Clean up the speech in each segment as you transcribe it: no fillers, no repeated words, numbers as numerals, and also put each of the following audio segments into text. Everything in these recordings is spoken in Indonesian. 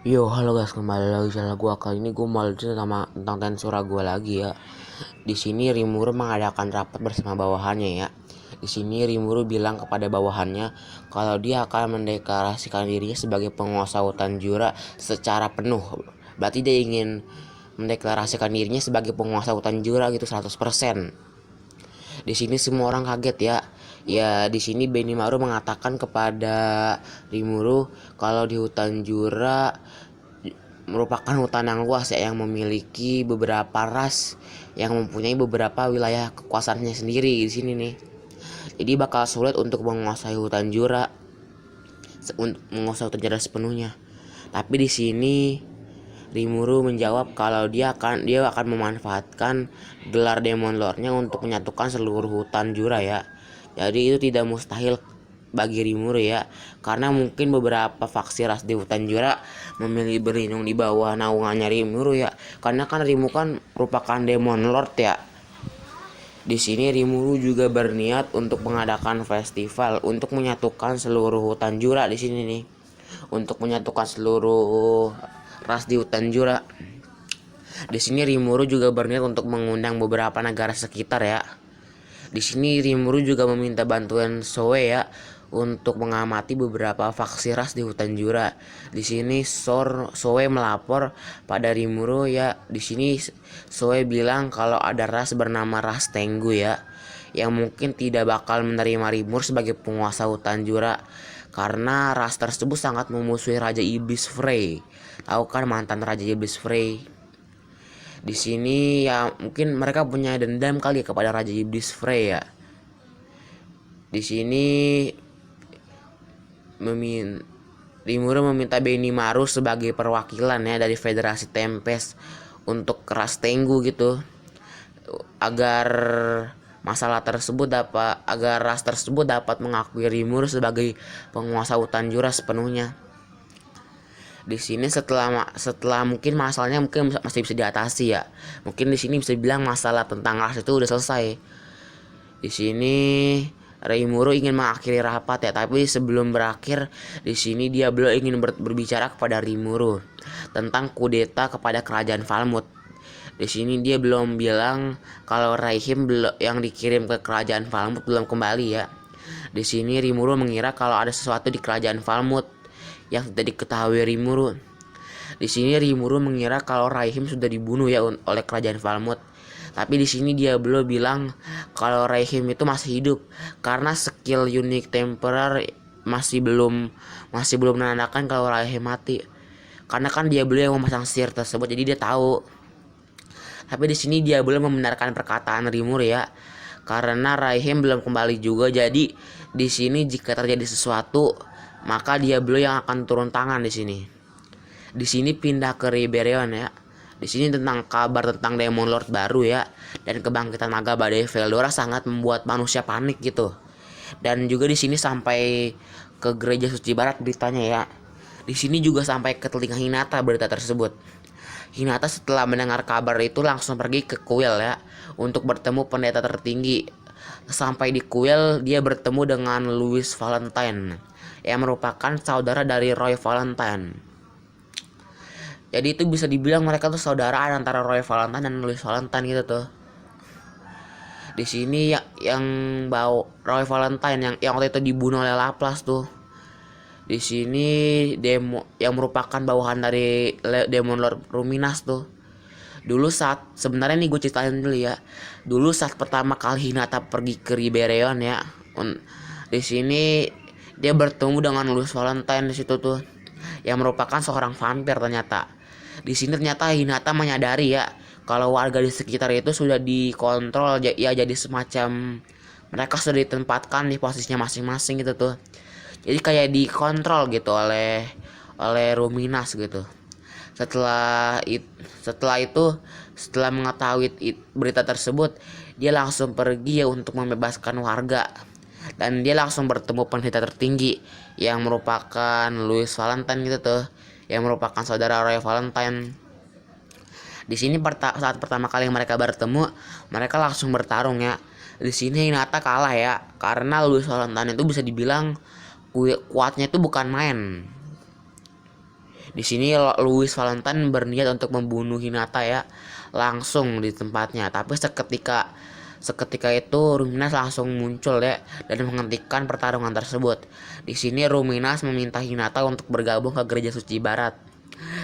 Yo, halo guys, kembali lagi channel gua. Kali ini gua mau cerita tentang Tensura gua lagi ya. Di sini Rimuru mengadakan rapat bersama bawahannya ya. Di sini Rimuru bilang kepada bawahannya kalau dia akan mendeklarasikan dirinya sebagai penguasa hutan Jura secara penuh. Berarti dia ingin mendeklarasikan dirinya sebagai penguasa hutan Jura gitu 100%. Di sini semua orang kaget ya. Ya, di sini Benimaru mengatakan kepada Rimuru kalau di hutan Jura merupakan hutan yang luas ya, yang memiliki beberapa ras yang mempunyai beberapa wilayah kekuasaannya sendiri di sini nih. Jadi bakal sulit untuk menguasai hutan Jura, sepenuhnya. Tapi di sini Rimuru menjawab kalau dia akan memanfaatkan gelar Demon Lordnya untuk menyatukan seluruh hutan Jura ya. Jadi itu tidak mustahil bagi Rimuru ya, karena mungkin beberapa faksi ras di hutan Jura memilih berlindung di bawah naungannya Rimuru ya, karena kan Rimuru kan merupakan Demon Lord ya. Di sini Rimuru juga berniat untuk mengadakan festival untuk menyatukan seluruh hutan Jura di sini nih, untuk menyatukan seluruh ras di hutan Jura. Di sini Rimuru juga berniat untuk mengundang beberapa negara sekitar ya. Di sini Rimuru juga meminta bantuan Soe ya untuk mengamati beberapa faksi ras di hutan Jura. Di sini Soe melapor pada Rimuru ya. Di sini Soe bilang kalau ada ras bernama ras Tengu ya, yang mungkin tidak bakal menerima Rimuru sebagai penguasa hutan Jura karena ras tersebut sangat memusuhi Raja Iblis Frey. Tahu kan mantan Raja Iblis Frey? Di sini ya mungkin mereka punya dendam kali kepada Raja Iblis Frey ya. Di sini Rimuru meminta Benimaru sebagai perwakilan ya dari Federasi Tempest untuk ras Tengu gitu, agar ras tersebut dapat mengakui Rimuru sebagai penguasa hutan Jura sepenuhnya. Di sini setelah mungkin masalahnya mungkin masih bisa diatasi ya. Mungkin di sini bisa bilang masalah tentang ras itu udah selesai. Di sini Rimuru ingin mengakhiri rapat ya, tapi sebelum berakhir di sini dia belum ingin berbicara kepada Rimuru tentang kudeta kepada kerajaan Falmouth. Di sini dia belum bilang kalau Raihim yang dikirim ke kerajaan Falmouth belum kembali ya. Di sini Rimuru mengira kalau ada sesuatu di kerajaan Falmouth yang tidak diketahui Rimuru. Di sini Rimuru mengira kalau Raihim sudah dibunuh ya oleh kerajaan Falmouth. Tapi di sini dia belum bilang kalau Raihim itu masih hidup karena skill unik temporer masih belum menandakan kalau Raihim mati. Karena kan dia belum yang memasang sihir tersebut, jadi dia tahu. Tapi di sini dia belum membenarkan perkataan Rimuru ya, karena Raihim belum kembali juga. Jadi di sini jika terjadi sesuatu, maka dia belum yang akan turun tangan di sini. Di sini pindah ke Riberion ya. Di sini tentang kabar tentang Demon Lord baru ya, dan kebangkitan naga badai Veldora sangat membuat manusia panik gitu. Dan juga di sini sampai ke gereja suci barat beritanya ya. Di sini juga sampai ke telinga Hinata berita tersebut. Hinata setelah mendengar kabar itu langsung pergi ke kuil ya untuk bertemu pendeta tertinggi. Sampai di kuil dia bertemu dengan Louis Valentine yang merupakan saudara dari Roy Valentine. Jadi itu bisa dibilang mereka tuh saudara antara Roy Valentine dan Louis Valentine gitu tuh. Di sini yang bawa Roy Valentine yang waktu itu dibunuh oleh Laplace tuh. Di sini demo yang merupakan bawahan dari Demon Lord Ruminas tuh. Dulu saat sebenarnya nih gue ceritain dulu ya. Dulu saat pertama kali Hinata pergi ke Riberion ya. Di sini dia bertemu dengan Louis Valentine di situ tuh, yang merupakan seorang vampir ternyata. Di sini ternyata Hinata menyadari ya kalau warga di sekitar itu sudah dikontrol ya, jadi semacam mereka sudah ditempatkan di posisinya masing-masing gitu tuh. Jadi kayak dikontrol gitu oleh Ruminas gitu. Setelah mengetahui berita tersebut, dia langsung pergi ya untuk membebaskan warga. Dan dia langsung bertemu pendeta tertinggi yang merupakan Louis Valentine gitu tuh, yang merupakan saudara Roy Valentine. Di sini saat pertama kali mereka bertemu, mereka langsung bertarung ya. Di sini Hinata kalah ya, karena Louis Valentine itu bisa dibilang kuatnya itu bukan main. Di sini Louis Valentine berniat untuk membunuh Hinata ya, langsung di tempatnya. Tapi seketika itu Ruminas langsung muncul ya dan menghentikan pertarungan tersebut. Di sini Ruminas meminta Hinata untuk bergabung ke Gereja Suci Barat.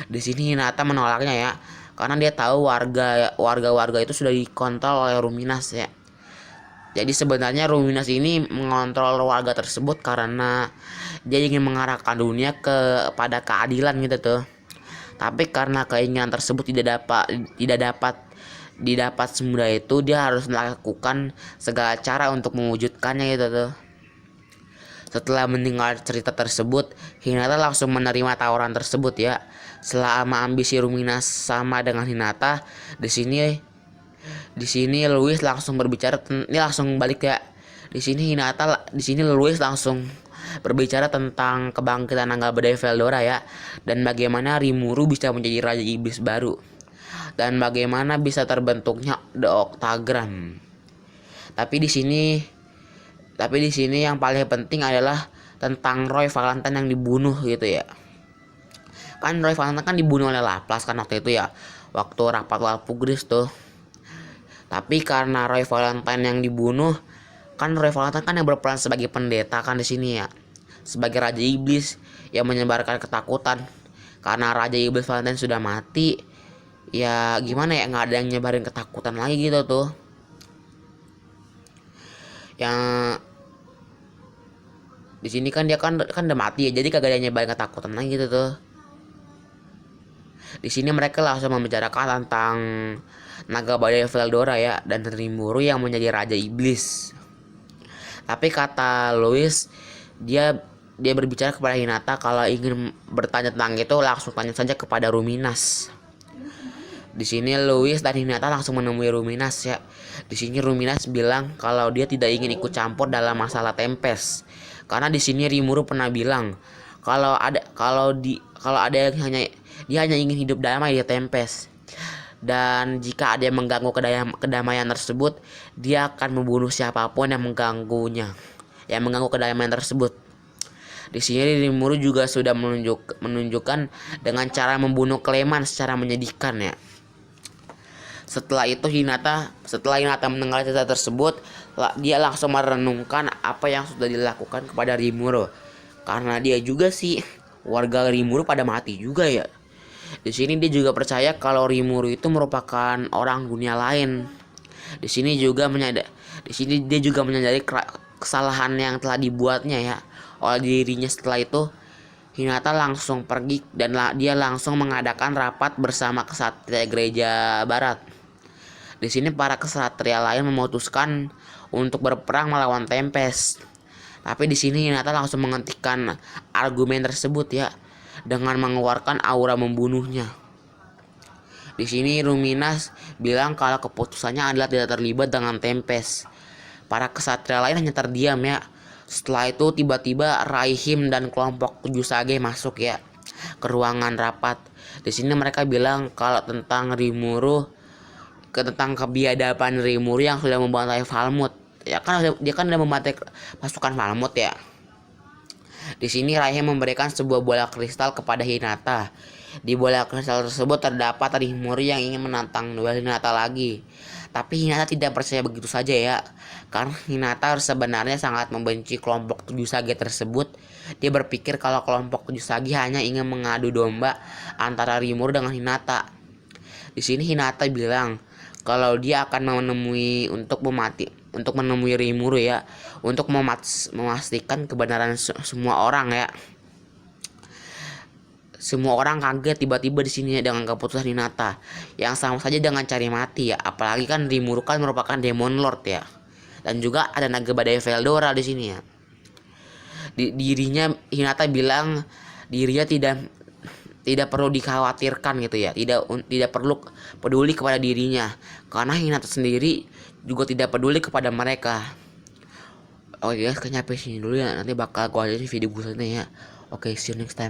Di sini Hinata menolaknya ya, karena dia tahu warga itu sudah dikontrol oleh Ruminas ya. Jadi sebenarnya Ruminas ini mengontrol warga tersebut karena dia ingin mengarahkan dunia kepada keadilan gitu tuh. Tapi karena keinginan tersebut tidak dapat didapat semudah itu, dia harus melakukan segala cara untuk mewujudkannya gitu tuh. Setelah mendengar cerita tersebut, Hinata langsung menerima tawaran tersebut ya. Selama ambisi Ruminas sama dengan Hinata, di sini Louis langsung berbicara, ini langsung balik ya. Di sini Louis langsung berbicara tentang kebangkitan naga badai Veldora ya, dan bagaimana Rimuru bisa menjadi raja iblis baru, dan bagaimana bisa terbentuknya The Octagram. Tapi di sini yang paling penting adalah tentang Roy Valentine yang dibunuh gitu ya. Kan Roy Valentine kan dibunuh oleh Laplace kan waktu itu ya, waktu rapat Walpurgis tuh. Tapi karena Roy Valentine yang dibunuh, kan Roy Valentine kan yang berperan sebagai pendeta kan di sini ya, sebagai raja iblis yang menyebarkan ketakutan. Karena raja iblis Valentine sudah mati, ya gimana ya, nggak ada yang nyebarin ketakutan lagi gitu tuh. Yang di sini kan dia kan udah mati ya, jadi kagak ada yang nyebarin ketakutan lagi gitu tuh. Di sini mereka langsung membicarakan tentang naga badai Veldora ya, dan Rimuru yang menjadi raja iblis. Tapi kata Louis, dia berbicara kepada Hinata kalau ingin bertanya tentang itu langsung tanya saja kepada Ruminas. Di sini Louis dan Hinata langsung menemui Ruminas ya. Di sini Ruminas bilang kalau dia tidak ingin ikut campur dalam masalah Tempest. Karena di sini Rimuru pernah bilang kalau ada yang dia hanya ingin hidup damai di Tempest. Dan jika ada yang mengganggu kedamaian tersebut, dia akan membunuh siapapun yang mengganggu kedamaian tersebut. Di sini Rimuru juga sudah menunjukkan dengan cara membunuh Clement secara menyedihkan ya. Setelah Hinata mendengar cerita tersebut, dia langsung merenungkan apa yang sudah dilakukan kepada Rimuru. Karena dia juga sih warga Rimuru pada mati juga ya. Di sini dia juga percaya kalau Rimuru itu merupakan orang dunia lain. Di sini dia juga menyadari kesalahan yang telah dibuatnya ya oleh dirinya. Setelah itu Hinata langsung pergi dan dia langsung mengadakan rapat bersama kesatria Gereja Barat. Di sini para kesatria lain memutuskan untuk berperang melawan Tempest. Tapi di sini Hinata langsung menghentikan argumen tersebut ya, dengan mengeluarkan aura membunuhnya. Di sini Ruminas bilang kalau keputusannya adalah tidak terlibat dengan Tempest. Para kesatria lain hanya terdiam ya. Setelah itu tiba-tiba Raihim dan kelompok 7 Sage masuk ya ke ruangan rapat. Di sini mereka bilang kalau tentang kebiadaban Rimuru yang sudah membantai Falmouth. Ya kan dia kan udah membantai pasukan Falmouth ya. Di sini Raihim memberikan sebuah bola kristal kepada Hinata. Di bola kristal tersebut terdapat Rimuru yang ingin menantang duel Hinata lagi. Tapi Hinata tidak percaya begitu saja ya. Karena Hinata sebenarnya sangat membenci kelompok 7 Sage tersebut. Dia berpikir kalau kelompok 7 Sage hanya ingin mengadu domba antara Rimuru dengan Hinata. Di sini Hinata bilang kalau dia akan menemui Rimuru ya, untuk memastikan kebenaran semua orang ya. Semua orang kaget tiba-tiba di sini dengan keputusan Hinata yang sama saja dengan cari mati ya. Apalagi kan Rimuru kan merupakan Demon Lord ya. Dan juga ada naga badai Veldora di sini ya. Hinata bilang dirinya tidak perlu dikhawatirkan gitu ya. Tidak perlu peduli kepada dirinya karena Hinata sendiri juga tidak peduli kepada mereka. Oke guys, kayaknya sampai sini dulu ya. Nanti bakal gua ajarin video gue selanjutnya ya. Oke, see you next time.